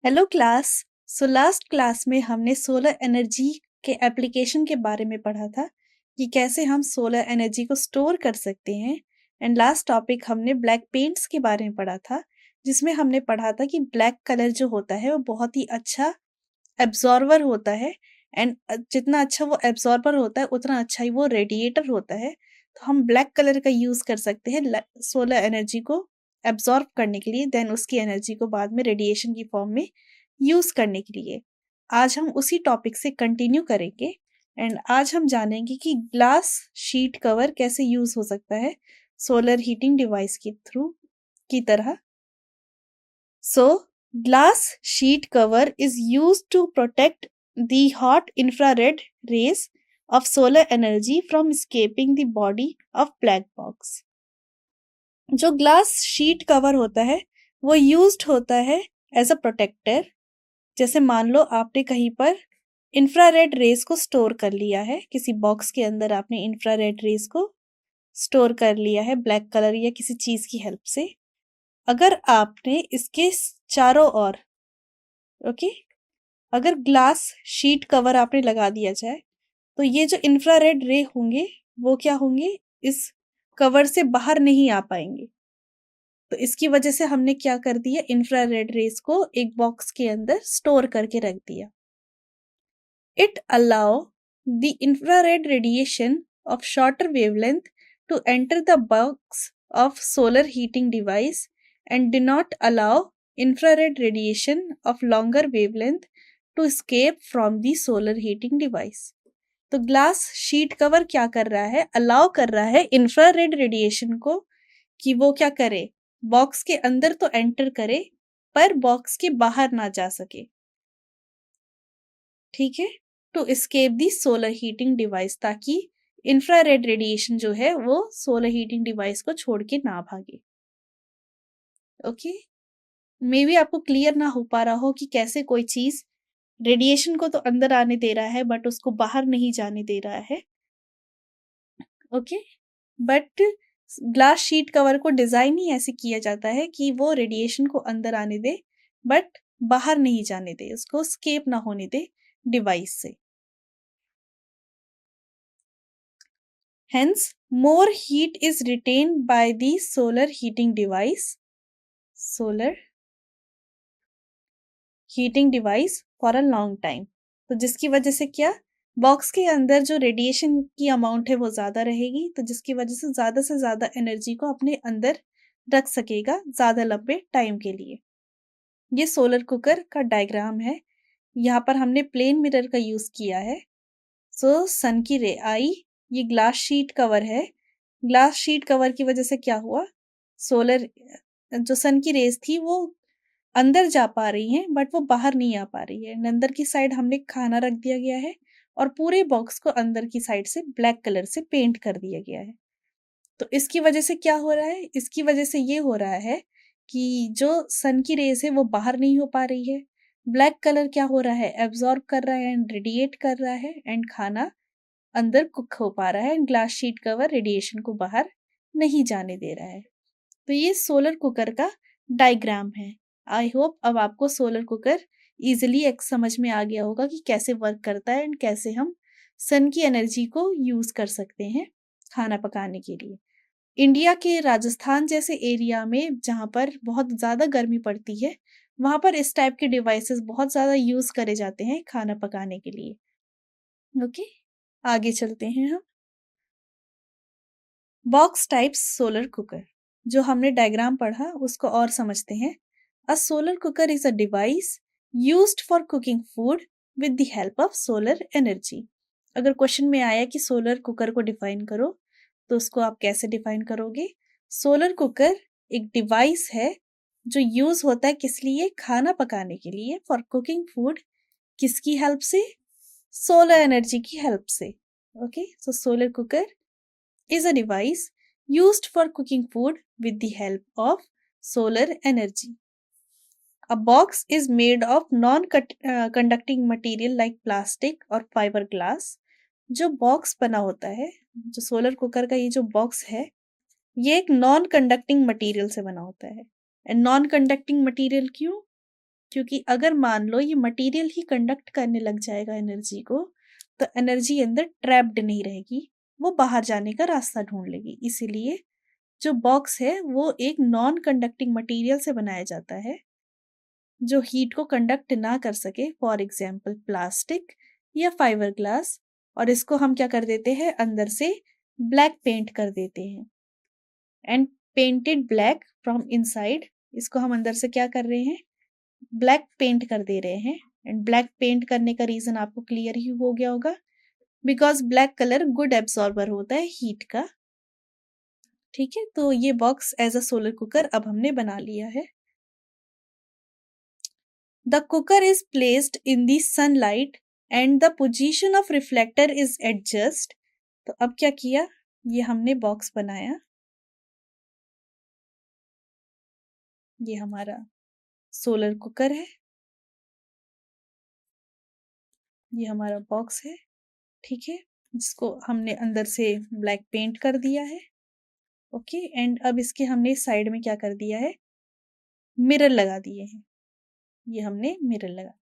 Hello class. Last class में हमने solar energy के एप्लीकेशन के बारे में पढ़ा था कि कैसे हम सोलर एनर्जी को स्टोर कर सकते हैं। एंड लास्ट टॉपिक हमने ब्लैक पेंट्स के बारे में पढ़ा था, जिसमें हमने पढ़ा था कि ब्लैक कलर जो होता है वो बहुत ही अच्छा एब्जॉर्बर होता है। एंड जितना अच्छा वो एब्जॉर्बर होता है उतना अच्छा ही वो रेडिएटर होता है। तो हम ब्लैक कलर का यूज़ कर सकते हैं सोलर एनर्जी को एब्जॉर्ब करने के लिए, देन उसकी एनर्जी को बाद में रेडिएशन की फॉर्म में यूज़ करने के लिए। आज हम उसी टॉपिक से कंटिन्यू करेंगे एंड आज हम जानेंगे कि ग्लास शीट कवर कैसे यूज़ हो सकता है सोलर हीटिंग डिवाइस के थ्रू की तरह। So, glass sheet cover is used to protect the hot infrared rays of solar energy from escaping the body of black box. जो ग्लास शीट कवर होता है वो यूज्ड होता है एज अ protector. जैसे मान लो आपने कहीं पर इंफ्रारेड रेस को स्टोर कर लिया है, किसी बॉक्स के अंदर आपने इंफ्रारेड रेस को स्टोर कर लिया है ब्लैक कलर या किसी चीज की हेल्प से। अगर आपने इसके चारों ओर ओके अगर ग्लास शीट कवर आपने लगा दिया जाए तो ये जो इंफ्रारेड रे होंगे वो क्या होंगे, इस कवर से बाहर नहीं आ पाएंगे। तो इसकी वजह से हमने क्या कर दिया, इंफ्रारेड रेस को एक बॉक्स के अंदर स्टोर करके रख दिया। It allow the infrared radiation of shorter wavelength to enter the box of solar heating device and do not allow infrared radiation of longer wavelength to escape from the solar heating device. तो glass sheet cover क्या कर रहा है, allow कर रहा है infrared radiation को कि वो क्या करे, बॉक्स के अंदर तो एंटर करे पर बॉक्स के बाहर ना जा सके। ठीक है, to escape the solar heating device, ताकि इंफ्रारेड रेडिएशन जो है वो सोलर हीटिंग डिवाइस को छोड़ के ना भागे। ओके, मे बी आपको क्लियर ना हो पा रहा हो कि कैसे कोई चीज रेडिएशन को तो अंदर आने दे रहा है बट उसको बाहर नहीं जाने दे रहा है। Okay, but glass sheet cover को डिजाइन ही ऐसे किया जाता है कि वो रेडिएशन को अंदर आने दे बट बाहर नहीं जाने दे, उसको स्केप ना होने दे डिवाइस से। Hence, more heat is retained by the solar heating device for a long time. तो जिसकी वजह से क्या, बॉक्स के अंदर जो रेडिएशन की अमाउंट है वो ज़्यादा रहेगी, तो जिसकी वजह से ज़्यादा एनर्जी को अपने अंदर रख सकेगा ज़्यादा लंबे टाइम के लिए। ये सोलर कुकर का डायग्राम है। यहाँ पर हमने प्लेन मिरर का यूज़ किया है। सन की रे आई, ये ग्लास शीट कवर है। ग्लास शीट कवर की वजह से क्या हुआ, सोलर जो सन की रेज थी वो अंदर जा पा रही हैं बट वो बाहर नहीं आ पा रही है। अंदर की साइड हमने खाना रख दिया गया है और पूरे बॉक्स को अंदर की साइड से ब्लैक कलर से पेंट कर दिया गया है। तो इसकी वजह से क्या हो रहा है, इसकी वजह से ये हो रहा है कि जो सन की रेज है वो बाहर नहीं हो पा रही है। ब्लैक कलर क्या हो रहा है, एब्जॉर्ब कर रहा है एंड रेडिएट कर रहा है एंड खाना अंदर कुक हो पा रहा है and glass sheet cover radiation को बाहर नहीं जाने दे रहा है। तो ये सोलर कुकर का डायग्राम है। आई होप अब आपको सोलर कुकर इजीली एक समझ में आ गया होगा कि कैसे वर्क करता है एंड कैसे हम सन की एनर्जी को यूज कर सकते हैं खाना पकाने के लिए। इंडिया के राजस्थान जैसे एरिया में जहाँ पर बहुत ज़्यादा गर्मी पड़ती है, वहाँ पर इस टाइप के डिवाइसेस बहुत ज़्यादा यूज करे जाते हैं खाना पकाने के लिए। ओके, आगे चलते हैं हम। बॉक्स टाइप्स सोलर कुकर, जो हमने डायग्राम पढ़ा उसको और समझते हैं। अ solar cooker is a device used for cooking food with the help of solar energy. अगर क्वेश्चन में आया कि सोलर कुकर को डिफाइन करो तो उसको आप कैसे डिफाइन करोगे। सोलर कुकर एक डिवाइस है जो यूज होता है किस लिए, खाना पकाने के लिए, फॉर कुकिंग फूड। किसकी हेल्प से, सोलर एनर्जी की हेल्प से। Okay, so solar cooker is a device used for cooking food with the help of solar energy. A box is made of non-conducting material like plastic or fiberglass. जो box बना होता है, जो solar cooker का ये जो box है, ये एक नॉन कंडक्टिंग मटेरियल से बना होता है। एंड नॉन कंडक्टिंग मटेरियल क्यों, क्योंकि अगर मान लो ये मटेरियल ही कंडक्ट करने लग जाएगा एनर्जी को, तो एनर्जी अंदर ट्रैप्ड नहीं रहेगी, वो बाहर जाने का रास्ता ढूंढ लेगी। इसीलिए जो बॉक्स है वो एक नॉन कंडक्टिंग मटेरियल से बनाया जाता है जो हीट को कंडक्ट ना कर सके, फॉर एग्जाम्पल प्लास्टिक या फाइबर ग्लास। और इसको हम क्या कर देते हैं, अंदर से ब्लैक पेंट कर देते हैं and painted black from inside. इसको हम अंदर से क्या कर रहे हैं, ब्लैक पेंट कर दे रहे हैं। एंड ब्लैक पेंट करने का रीजन आपको क्लियर ही हो गया होगा, because black colour good absorber होता है हीट का। ठीक है, तो ये box as a solar cooker अब हमने बना लिया है। The cooker is placed in the sunlight and the position of reflector is adjust. तो अब क्या किया, ये हमने बॉक्स बनाया, ये हमारा सोलर कुकर है, ये हमारा बॉक्स है। ठीक है, जिसको हमने अंदर से ब्लैक पेंट कर दिया है। ओके, एंड अब इसके हमने साइड में क्या कर दिया है, मिरर लगा दिए हैं। ये हमने मिरर लगा,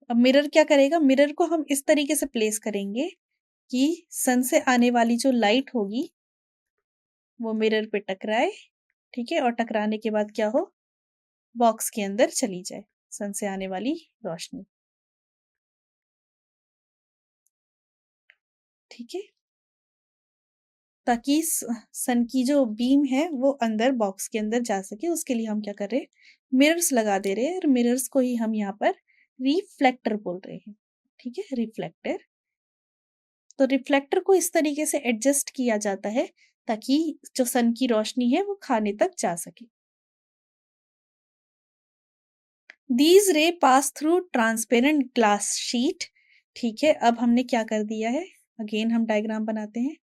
अब मिरर क्या करेगा, मिरर को हम इस तरीके से प्लेस करेंगे कि सन से आने वाली जो लाइट होगी वो मिरर पे टकराए। ठीक है, और टकराने के बाद क्या हो, बॉक्स के अंदर चली जाए सन से आने वाली रोशनी। ठीक है, ताकि सन की जो बीम है वो अंदर बॉक्स के अंदर जा सके, उसके लिए हम क्या कर रहे हैं, मिरर्स लगा दे रहे हैं। और मिरर्स को ही हम यहाँ पर रिफ्लेक्टर बोल रहे हैं। ठीक है, रिफ्लेक्टर। तो रिफ्लेक्टर को इस तरीके से एडजस्ट किया जाता है ताकि जो सन की रोशनी है वो खाने तक जा सके। दीज रे pass through transparent glass sheet. ठीक है, अब हमने क्या कर दिया है, अगेन हम डायग्राम बनाते हैं।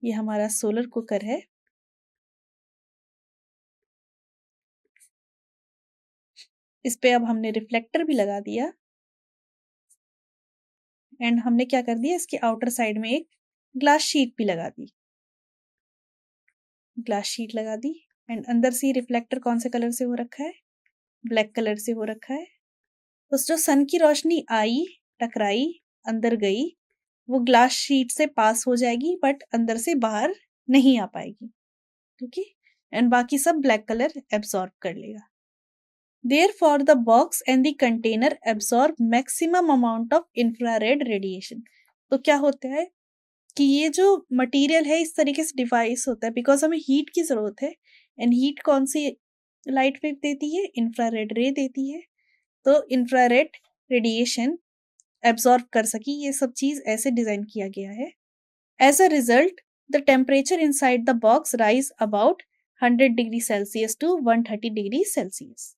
ये हमारा सोलर कुकर है, इस पे अब हमने रिफ्लेक्टर भी लगा दिया एंड हमने क्या कर दिया, इसके आउटर साइड में एक ग्लास शीट भी लगा दी, ग्लास शीट लगा दी। एंड अंदर से रिफ्लेक्टर कौन से कलर से हो रखा है, ब्लैक कलर से हो रखा है। तो जो सन की रोशनी आई, टकराई, अंदर गई, वो ग्लास शीट से पास हो जाएगी बट अंदर से बाहर नहीं आ पाएगी। ठीक है, एंड बाकी सब ब्लैक कलर एब्सॉर्ब कर लेगा। Therefore, the box and the container absorb maximum amount of infrared radiation. तो क्या होता है कि ये जो मटेरियल है इस तरीके से डिवाइस होता है, बिकॉज हमें हीट की जरूरत है। एंड हीट कौन सी लाइट वेव देती है, इंफ्रारेड रे देती है। तो इंफ्रारेड रेडिएशन एब्जॉर्ब कर सकी, ये सब चीज ऐसे डिजाइन किया गया है। As a result the temperature inside the box rise about 100 degree Celsius to 130 degree Celsius.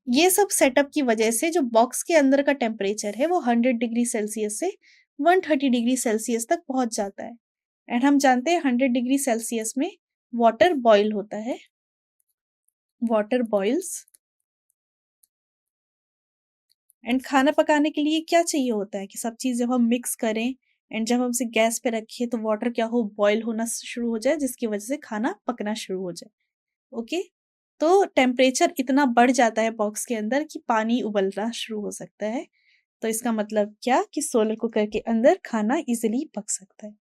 ये सब सेटअप की वजह से जो बॉक्स के अंदर का टेम्परेचर है वो 100 डिग्री सेल्सियस से 130 डिग्री सेल्सियस तक पहुंच जाता है। एंड हम जानते हैं 100 डिग्री सेल्सियस में वाटर बॉईल होता है, वाटर बॉइल्स। एंड खाना पकाने के लिए क्या चाहिए होता है कि सब चीज जब हम मिक्स करें एंड जब हम उसे गैस पे रखें तो वाटर क्या हो, बॉईल होना शुरू हो जाए, जिसकी वजह से खाना पकना शुरू हो जाए। ओके, तो टेम्परेचर इतना बढ़ जाता है बॉक्स के अंदर कि पानी उबलना शुरू हो सकता है। तो इसका मतलब क्या कि सोलर कुकर के अंदर खाना इजिली पक सकता है।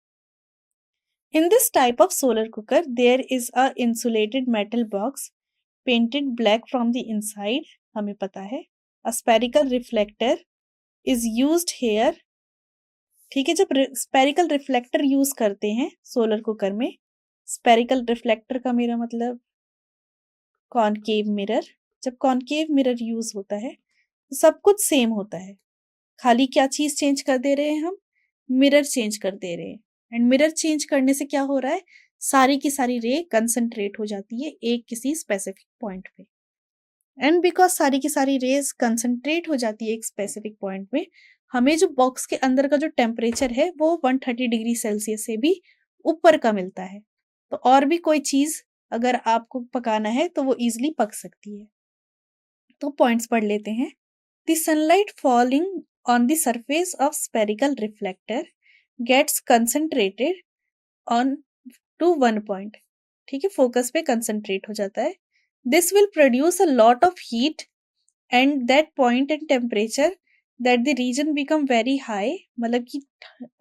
In this type of solar cooker there is a insulated metal box painted black from the inside, हमें पता है। A spherical reflector is used here. ठीक है, जब स्पेरिकल रिफ्लेक्टर यूज करते हैं सोलर कुकर में, स्पेरिकल रिफ्लेक्टर का मेरा मतलब कॉनकेव मिरर। जब कॉनकेव मिरर यूज होता है तो सब कुछ सेम होता है, खाली क्या चीज चेंज कर दे रहे हैं हम, मिरर चेंज कर दे रहे हैं। एंड मिरर चेंज करने से क्या हो रहा है, सारी की सारी रे कंसंट्रेट हो जाती है एक किसी स्पेसिफिक पॉइंट पे। एंड बिकॉज सारी की सारी रेज कंसंट्रेट हो जाती है एक स्पेसिफिक पॉइंट पे, हमें जो बॉक्स के अंदर का जो टेम्परेचर है वो 130 डिग्री सेल्सियस से भी ऊपर का मिलता है। तो और भी कोई चीज अगर आपको पकाना है तो वो इजिली पक सकती है। तो पॉइंट्स पढ़ लेते हैं। The sunlight falling on the surface of spherical reflector gets concentrated on to one point. ठीक है, फोकस पे कंसंट्रेट हो जाता है। This will produce a lot of heat and that point and temperature that the region become very high, मतलब कि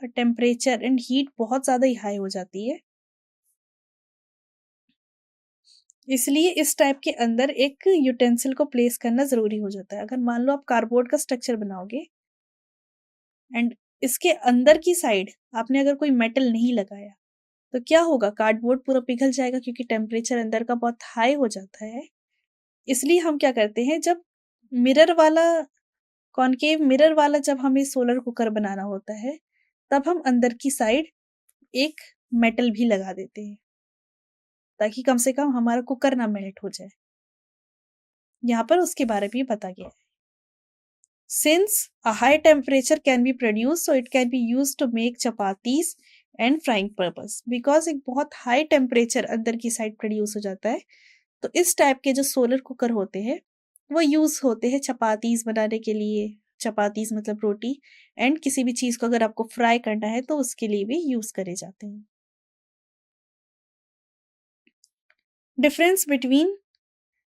temperature and heat बहुत ज़्यादा ही हाई हो जाती है। इसलिए इस टाइप के अंदर एक यूटेंसिल को प्लेस करना ज़रूरी हो जाता है। अगर मान लो आप कार्डबोर्ड का स्ट्रक्चर बनाओगे एंड इसके अंदर की साइड आपने अगर कोई मेटल नहीं लगाया, तो क्या होगा? कार्डबोर्ड पूरा पिघल जाएगा क्योंकि टेम्परेचर अंदर का बहुत हाई हो जाता है। इसलिए हम क्या करते हैं, जब मिरर वाला कॉनकेव मिरर वाला जब हमें सोलर कुकर बनाना होता है, तब हम अंदर की साइड एक मेटल भी लगा देते हैं, ताकि कम से कम हमारा कुकर ना मेल्ट हो जाए। यहाँ पर उसके बारे में भी बता गया है। Since a high temperature can be produced, so it can be used to make chapatis and frying purpose. Because एक बहुत हाई टेम्परेचर अंदर की साइड प्रोड्यूस हो जाता है, तो इस टाइप के जो सोलर कुकर होते हैं वो यूज होते हैं चपातीज बनाने के लिए। चपातीज मतलब रोटी, एंड किसी भी चीज को अगर आपको फ्राई करना है तो उसके लिए भी यूज करे जाते हैं। Difference between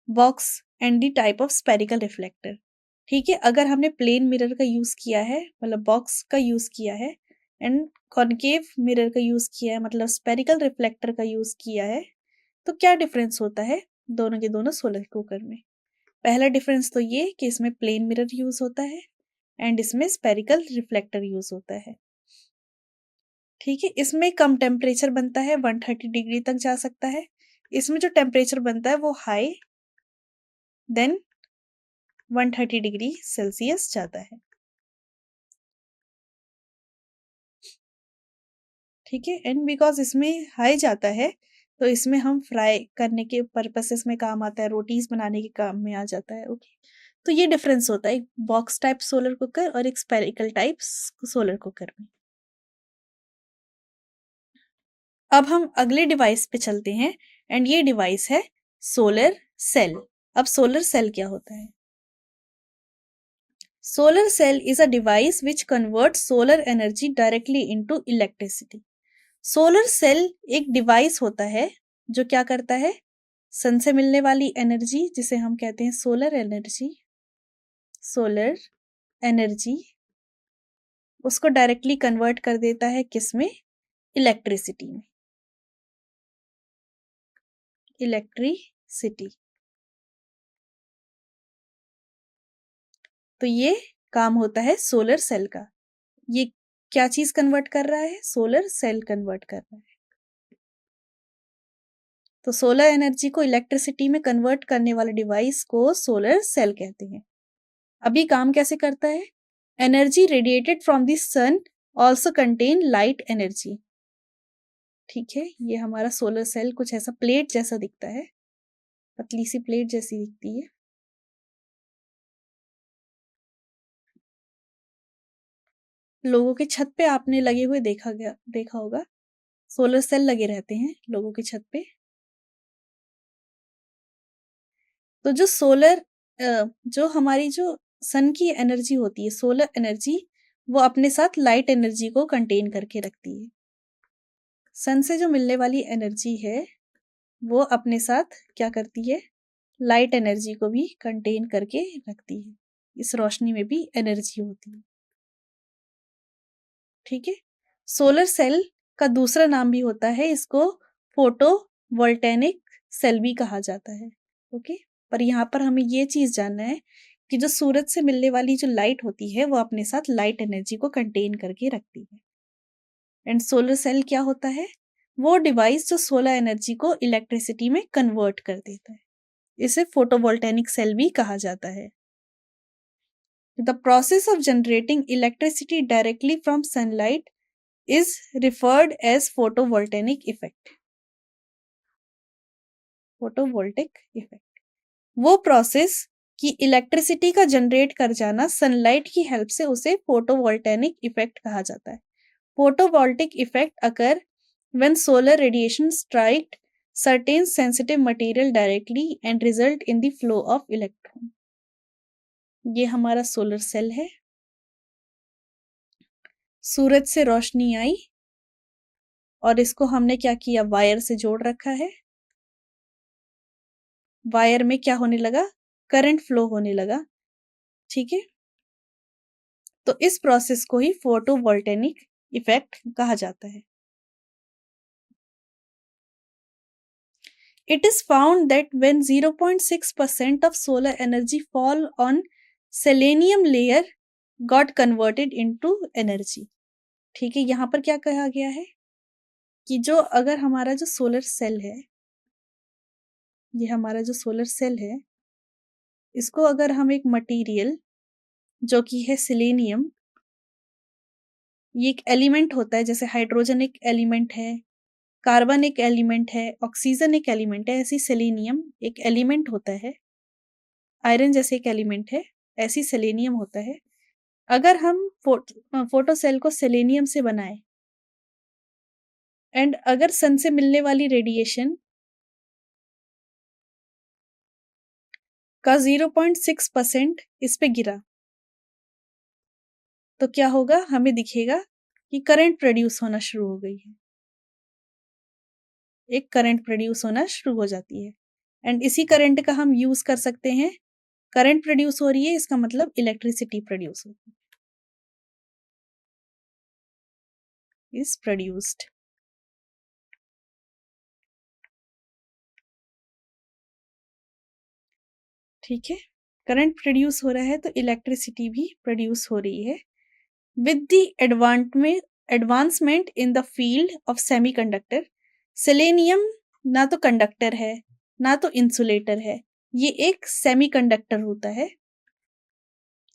box and the type of spherical reflector. ठीक है, अगर हमने प्लेन मिरर का यूज किया है, मतलब बॉक्स का यूज किया है, एंड कॉनकेव मिरर का यूज किया है, मतलब स्पेरिकल रिफ्लेक्टर का यूज किया है, तो क्या डिफरेंस होता है दोनों के दोनों सोलर कुकर में? पहला डिफरेंस तो ये कि इसमें प्लेन मिरर यूज होता है एंड इसमें स्पेरिकल रिफ्लेक्टर यूज होता है। ठीक है, इसमें कम टेम्परेचर बनता है, 130 डिग्री तक जा सकता है। इसमें जो टेम्परेचर बनता है वो हाई देन 130 डिग्री सेल्सियस जाता है। ठीक है, एंड बिकॉज इसमें हाई जाता है, तो इसमें हम फ्राई करने के पर्पसेस में काम आता है, रोटीज बनाने के काम में आ जाता है। ओके, तो ये डिफरेंस होता है एक बॉक्स टाइप सोलर कुकर और एक स्पेरिकल टाइप सोलर कुकर में। अब हम अगले डिवाइस पे चलते हैं, एंड ये डिवाइस है सोलर सेल। अब सोलर सेल क्या होता है? Solar cell is a device which convert solar energy directly into electricity. Solar cell एक डिवाइस होता है जो क्या करता है, सन से मिलने वाली एनर्जी जिसे हम कहते हैं सोलर एनर्जी, सोलर एनर्जी उसको डायरेक्टली कन्वर्ट कर देता है किस में? इलेक्ट्रिसिटी में, इलेक्ट्रिसिटी। तो ये काम होता है सोलर सेल का। ये क्या चीज कन्वर्ट कर रहा है? सोलर सेल कन्वर्ट कर रहा है। तो सोलर एनर्जी को इलेक्ट्रिसिटी में कन्वर्ट करने वाले डिवाइस को सोलर सेल कहते हैं। अभी काम कैसे करता है? Energy radiated from the sun also contain light energy. ठीक है, ये हमारा सोलर सेल कुछ ऐसा प्लेट जैसा दिखता है, पतली सी प्लेट जैसी दिखती है। लोगों के छत पे आपने लगे हुए देखा होगा, सोलर सेल लगे रहते हैं लोगों की छत पे। तो जो सोलर जो हमारी जो सन की एनर्जी होती है, सोलर एनर्जी, वो अपने साथ लाइट एनर्जी को कंटेन करके रखती है। सन से जो मिलने वाली एनर्जी है वो अपने साथ क्या करती है? लाइट एनर्जी को भी कंटेन करके रखती है। इस रोशनी में भी एनर्जी होती है। ठीक है, सोलर सेल का दूसरा नाम भी होता है, इसको फोटो वोल्टेनिक सेल भी कहा जाता है। ओके, पर यहाँ पर हमें ये चीज जानना है कि जो सूरज से मिलने वाली जो लाइट होती है वो अपने साथ लाइट एनर्जी को कंटेन करके रखती है। एंड सोलर सेल क्या होता है? वो डिवाइस जो सोलर एनर्जी को इलेक्ट्रिसिटी में कन्वर्ट कर देता है। इसे फोटोवोल्टेनिक सेल भी कहा जाता है। The process of generating electricity directly from sunlight is referred as photovoltaic effect. Photovoltaic effect वो प्रोसेस कि इलेक्ट्रिसिटी का जनरेट कर जाना सनलाइट की हेल्प से, उसे फोटोवोल्टेनिक इफेक्ट कहा जाता है। Photovoltaic effect occur when solar radiation striked certain sensitive material directly and result in the flow of electron। ये हमारा सोलर सेल है। सूरज से रोशनी आई और इसको हमने क्या किया? वायर से जोड़ रखा है। वायर में क्या होने लगा, करंट फ्लो होने लगा, ठीक है। तो इस प्रोसेस को ही फोटोवोल्टेनिक इफेक्ट कहा जाता है। It is found that when 0.6% of solar energy fall on selenium layer got converted into energy। ठीक है, यहाँ पर क्या कहा गया है कि जो अगर हमारा जो सोलर सेल है, ये हमारा जो सोलर सेल है, इसको अगर हम एक मटेरियल जो कि है सिलेनियम, ये एक एलिमेंट होता है, जैसे हाइड्रोजन एक एलिमेंट है, कार्बन एक एलिमेंट है, ऑक्सीजन एक एलिमेंट है, ऐसी सेलेनियम एक एलिमेंट होता है, आयरन जैसे एक एलिमेंट है, ऐसी सेलेनियम होता है। अगर हम फोटो सेल को सेलेनियम से बनाएं एंड अगर सन से मिलने वाली रेडिएशन का 0.6% इस पे गिरा, तो क्या होगा, हमें दिखेगा कि करंट प्रोड्यूस होना शुरू हो गई है, एक करंट प्रोड्यूस होना शुरू हो जाती है। एंड इसी करंट का हम यूज कर सकते हैं, करंट प्रोड्यूस हो रही है, इसका मतलब इलेक्ट्रिसिटी प्रोड्यूस होती है, इज प्रोड्यूस्ड। ठीक है, करंट प्रोड्यूस हो रहा है तो इलेक्ट्रिसिटी भी प्रोड्यूस हो रही है। With the advancement in the field of semiconductor, selenium ना तो कंडक्टर है ना तो इंसुलेटर है, ये एक सेमीकंडक्टर होता है,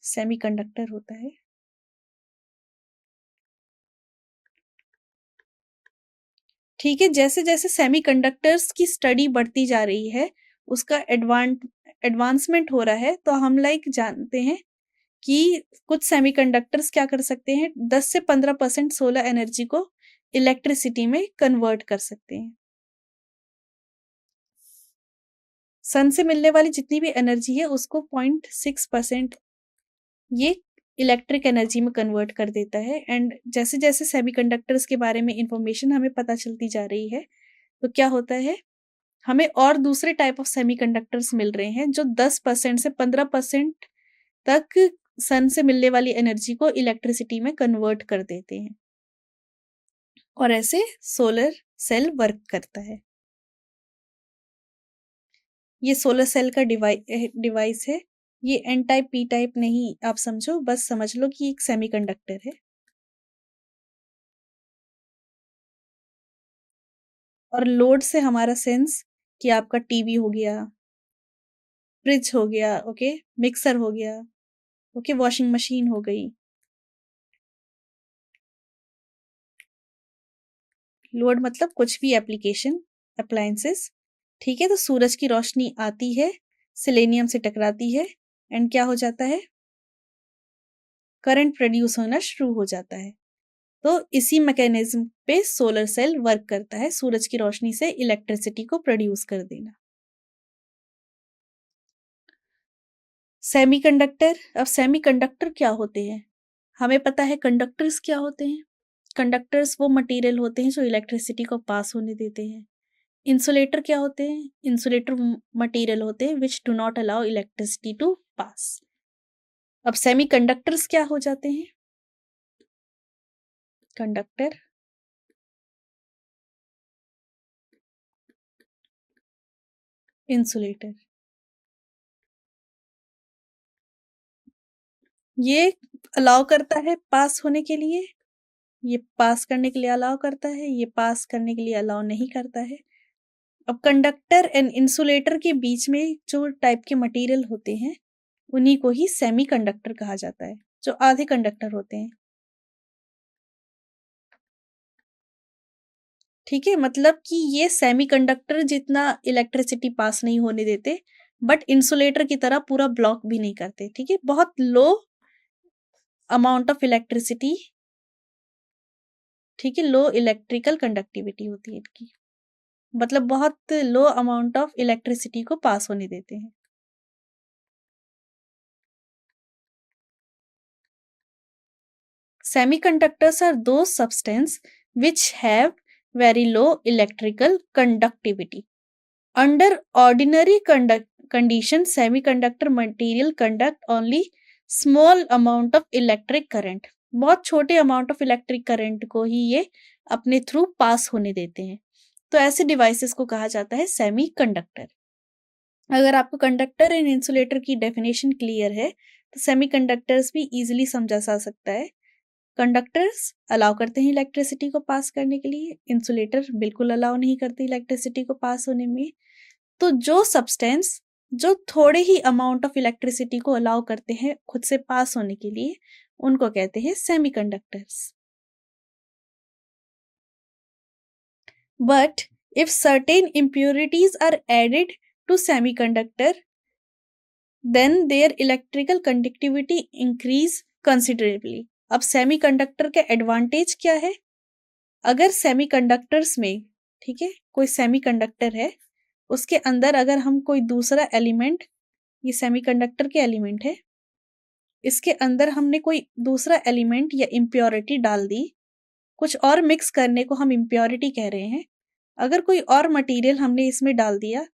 सेमीकंडक्टर होता है। ठीक है, जैसे जैसे सेमीकंडक्टर्स की स्टडी बढ़ती जा रही है, उसका एडवांसमेंट हो रहा है, तो हम लाइक जानते हैं कि कुछ सेमीकंडक्टर्स क्या कर सकते हैं, 10 से 15% सोलर एनर्जी को इलेक्ट्रिसिटी में कन्वर्ट कर सकते हैं। सन से मिलने वाली जितनी भी एनर्जी है उसको 0.6% ये इलेक्ट्रिक एनर्जी में कन्वर्ट कर देता है। एंड जैसे जैसे सेमीकंडक्टर्स के बारे में इंफॉर्मेशन हमें पता चलती जा रही है, तो क्या होता है, हमें और दूसरे टाइप ऑफ सेमीकंडक्टर्स मिल रहे हैं जो 10% से 15% तक सन से मिलने वाली एनर्जी को इलेक्ट्रिसिटी में कन्वर्ट कर देते हैं, और ऐसे सोलर सेल वर्क करता है। ये सोलर सेल का डिवाइस है, ये एन टाइप पी टाइप नहीं, आप समझो, बस समझ लो कि एक सेमीकंडक्टर है। और लोड से हमारा सेंस कि आपका टीवी हो गया, फ्रिज हो गया, ओके, मिक्सर हो गया, ओके, वॉशिंग मशीन हो गई। लोड मतलब कुछ भी एप्लीकेशन, अप्लायंसेस। ठीक है, तो सूरज की रोशनी आती है, सेलेनियम से टकराती है, एंड क्या हो जाता है, करंट प्रोड्यूस होना शुरू हो जाता है। तो इसी मैकेनिज्म पे सोलर सेल वर्क करता है, सूरज की रोशनी से इलेक्ट्रिसिटी को प्रोड्यूस कर देना। सेमीकंडक्टर, अब सेमीकंडक्टर क्या होते हैं, हमें पता है कंडक्टर्स क्या होते हैं। कंडक्टर्स वो मटेरियल होते हैं जो इलेक्ट्रिसिटी को पास होने देते हैं। इंसुलेटर क्या होते हैं, इंसुलेटर मटेरियल होते हैं which do not allow electricity to pass. अब सेमीकंडक्टर्स क्या हो जाते हैं, कंडक्टर, इंसुलेटर, ये अलाउ करता है पास होने के लिए, ये पास करने के लिए अलाउ करता है, ये पास करने के लिए अलाउ नहीं करता है। अब कंडक्टर एंड इंसुलेटर के बीच में जो टाइप के मटेरियल होते हैं, उन्हीं को ही सेमीकंडक्टर कहा जाता है, जो आधे कंडक्टर होते हैं। ठीक है, मतलब कि ये सेमीकंडक्टर जितना इलेक्ट्रिसिटी पास नहीं होने देते, बट इंसुलेटर की तरह पूरा ब्लॉक भी नहीं करते। ठीक है, बहुत लो अमाउंट ऑफ इलेक्ट्रिसिटी, ठीक है, लो इलेक्ट्रिकल कंडक्टिविटी होती है इनकी, मतलब बहुत लो अमाउंट ऑफ इलेक्ट्रिसिटी को पास होने देते हैं। Semiconductors are those substances which have very low electrical conductivity. Under ordinary condition semiconductor material conduct only small amount of electric current. बहुत छोटे अमाउंट ऑफ इलेक्ट्रिक करंट को ही ये अपने थ्रू पास होने देते हैं। तो ऐसे डिवाइसेस को कहा जाता है सेमीकंडक्टर। अगर आपको कंडक्टर एंड इंसुलेटर की डेफिनेशन क्लियर है तो सेमीकंडक्टर्स भी इजीली समझा जा सकता है। कंडक्टर्स अलाउ करते हैं इलेक्ट्रिसिटी को पास करने के लिए, इंसुलेटर बिल्कुल अलाउ नहीं करते इलेक्ट्रिसिटी को पास होने में। तो जो सब्सटेंस जो थोड़े ही अमाउंट ऑफ इलेक्ट्रिसिटी को अलाउ करते हैं खुद से पास होने के लिए, उनको कहते हैं semiconductors. But if certain impurities are added to semiconductor, then their electrical conductivity increase considerably। अब सेमीकंडक्टर के एडवांटेज क्या है? अगर सेमीकंडक्टर्स में, ठीक है, कोई सेमीकंडक्टर है, उसके अंदर अगर हम कोई दूसरा एलिमेंट, ये सेमीकंडक्टर के एलिमेंट है, इसके अंदर हमने कोई दूसरा एलिमेंट या इम्प्योरिटी डाल दी, कुछ और मिक्स करने को हम इम्प्योरिटी कह रहे हैं। अगर कोई और मटेरियल हमने इसमें डाल दिया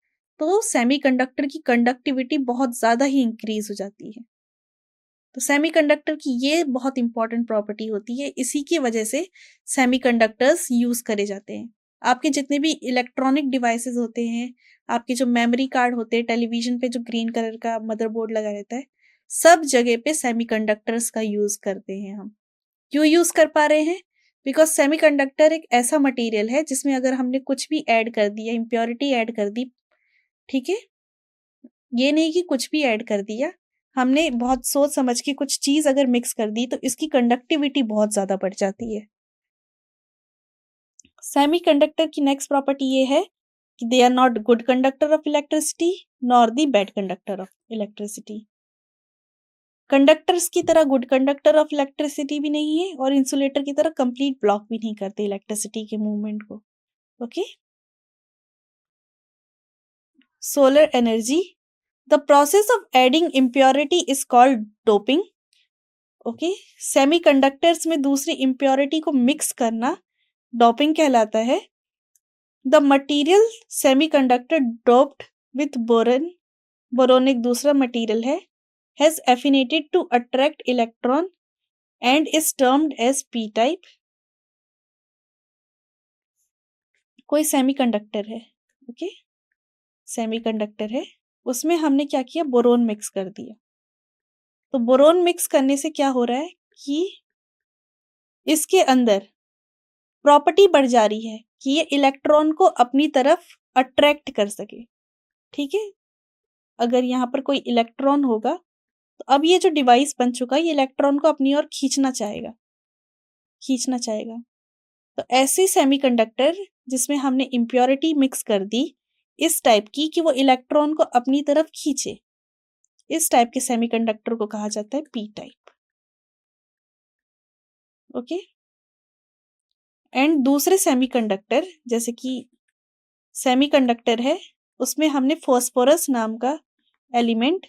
तो सेमीकंडक्टर की कंडक्टिविटी बहुत ज़्यादा ही इंक्रीज हो जाती है। तो सेमीकंडक्टर की ये बहुत इंपॉर्टेंट प्रॉपर्टी होती है, इसी की वजह से सेमीकंडक्टर्स यूज करे जाते हैं। आपके जितने भी इलेक्ट्रॉनिक डिवाइसेस होते हैं, आपके जो मेमोरी कार्ड होते हैं, टेलीविजन पे जो ग्रीन कलर का मदरबोर्ड लगा रहता है, सब जगह पे सेमीकंडक्टर्स का यूज करते हैं हम। क्यों यूज कर पा रहे हैं? बिकॉज सेमीकंडक्टर एक ऐसा मटेरियल है जिसमें अगर हमने कुछ भी ऐड कर दिया, इम्प्योरिटी ऐड कर दी, ठीक है, ये नहीं कि कुछ भी ऐड कर दिया, हमने बहुत सोच समझ के कुछ चीज अगर मिक्स कर दी तो इसकी कंडक्टिविटी बहुत ज्यादा बढ़ जाती है। सेमीकंडक्टर की नेक्स्ट प्रॉपर्टी ये है कि they are not good conductor of electricity nor the bad conductor of electricity. Conductors की तरह गुड कंडक्टर ऑफ इलेक्ट्रिसिटी भी नहीं है और इंसुलेटर की तरह कंप्लीट ब्लॉक भी नहीं करते इलेक्ट्रिसिटी के मूवमेंट को। Okay, solar energy, the process of adding impurity is called doping. Okay, semiconductors में दूसरी इम्प्योरिटी को मिक्स करना डोपिंग कहलाता है। The material semiconductor doped with boron, boron एक दूसरा मटीरियल है, has affinity to attract electron and is termed as P type. कोई सेमीकंडक्टर है, ओके, सेमीकंडक्टर है, उसमें हमने क्या किया, बोरोन मिक्स कर दिया। तो बोरोन मिक्स करने से क्या हो रहा है कि इसके अंदर प्रॉपर्टी बढ़ जा रही है कि ये इलेक्ट्रॉन को अपनी तरफ अट्रैक्ट कर सके। ठीक है, अगर यहाँ पर कोई इलेक्ट्रॉन होगा तो अब ये जो डिवाइस बन चुका है ये इलेक्ट्रॉन को अपनी ओर खींचना चाहेगा, खींचना चाहेगा। तो ऐसे सेमीकंडक्टर जिसमें हमने इम्प्योरिटी मिक्स कर दी इस टाइप की कि वो इलेक्ट्रॉन को अपनी तरफ खींचे, इस टाइप के सेमीकंडक्टर को कहा जाता है पी टाइप। ओके, एंड दूसरे सेमीकंडक्टर जैसे कि सेमीकंडक्टर है उसमें हमने फास्फोरस नाम का एलिमेंट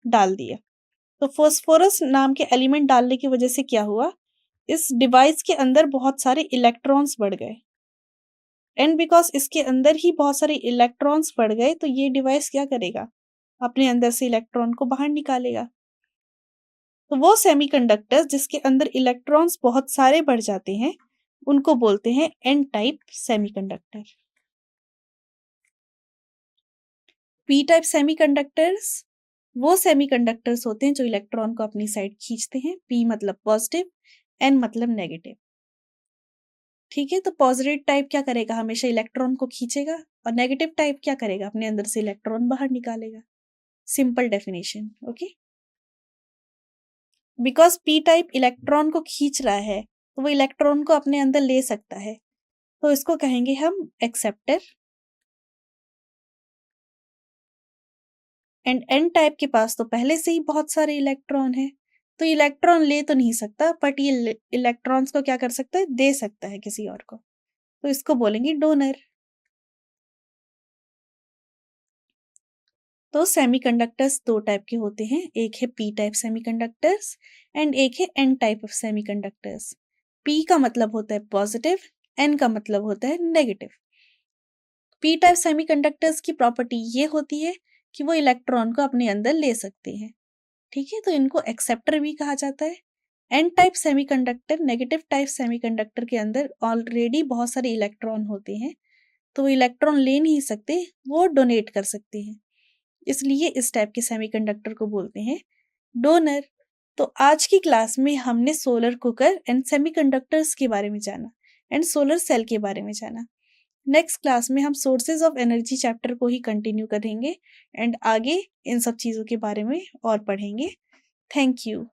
डाल दिया। तो फास्फोरस नाम के एलिमेंट डालने की वजह से क्या हुआ, इस डिवाइस के अंदर बहुत सारे इलेक्ट्रॉन्स बढ़ गए, एंड बिकॉज इसके अंदर ही बहुत सारे इलेक्ट्रॉन्स बढ़ गए तो ये डिवाइस क्या करेगा, अपने अंदर से इलेक्ट्रॉन को बाहर निकालेगा। तो वो सेमीकंडक्टर्स जिसके अंदर इलेक्ट्रॉन्स बहुत सारे बढ़ जाते हैं उनको बोलते हैं N type semiconductor. P type semiconductors वो सेमीकंडक्टर्स होते हैं जो इलेक्ट्रॉन को अपनी साइड खींचते हैं। पी मतलब पॉजिटिव, एन मतलब नेगेटिव। ठीक है, तो पॉजिटिव टाइप क्या करेगा, हमेशा इलेक्ट्रॉन को खींचेगा, और नेगेटिव टाइप क्या करेगा, अपने अंदर से इलेक्ट्रॉन बाहर निकालेगा। Simple definition. Okay, because P type electron को खींच रहा है तो वो इलेक्ट्रॉन को अपने अंदर ले सकता है, तो इसको कहेंगे हम एक्सेप्टर। एंड एन टाइप के पास तो पहले से ही बहुत सारे इलेक्ट्रॉन है तो इलेक्ट्रॉन ले तो नहीं सकता, बट ये इलेक्ट्रॉन्स को क्या कर सकता है, दे सकता है किसी और को, तो इसको बोलेंगे डोनर। तो सेमीकंडक्टर्स दो टाइप के होते हैं, एक है पी टाइप सेमीकंडक्टर्स एंड एक है N type of semiconductors. P का मतलब होता है पॉजिटिव, एन का मतलब होता है नेगेटिव। पी टाइप सेमीकंडक्टर्स की प्रॉपर्टी ये होती है कि वो इलेक्ट्रॉन को अपने अंदर ले सकते हैं, ठीक है? तो इनको एक्सेप्टर भी कहा जाता है। N type semiconductor, negative type semiconductor के अंदर ऑलरेडी बहुत सारे इलेक्ट्रॉन होते हैं, तो वो इलेक्ट्रॉन ले नहीं सकते, वो डोनेट कर सकते हैं। इसलिए इस टाइप के सेमीकंडक्टर को बोलते हैं डोनर। तो आज की क्लास में हमने सोलर कुकर एंड सेमीकंडक्टर्स के बारे में जाना एंड सोलर सेल के बारे में जाना। नेक्स्ट क्लास में हम सोर्सेज ऑफ एनर्जी चैप्टर को ही कंटिन्यू करेंगे एंड आगे इन सब चीज़ों के बारे में और पढ़ेंगे। Thank you.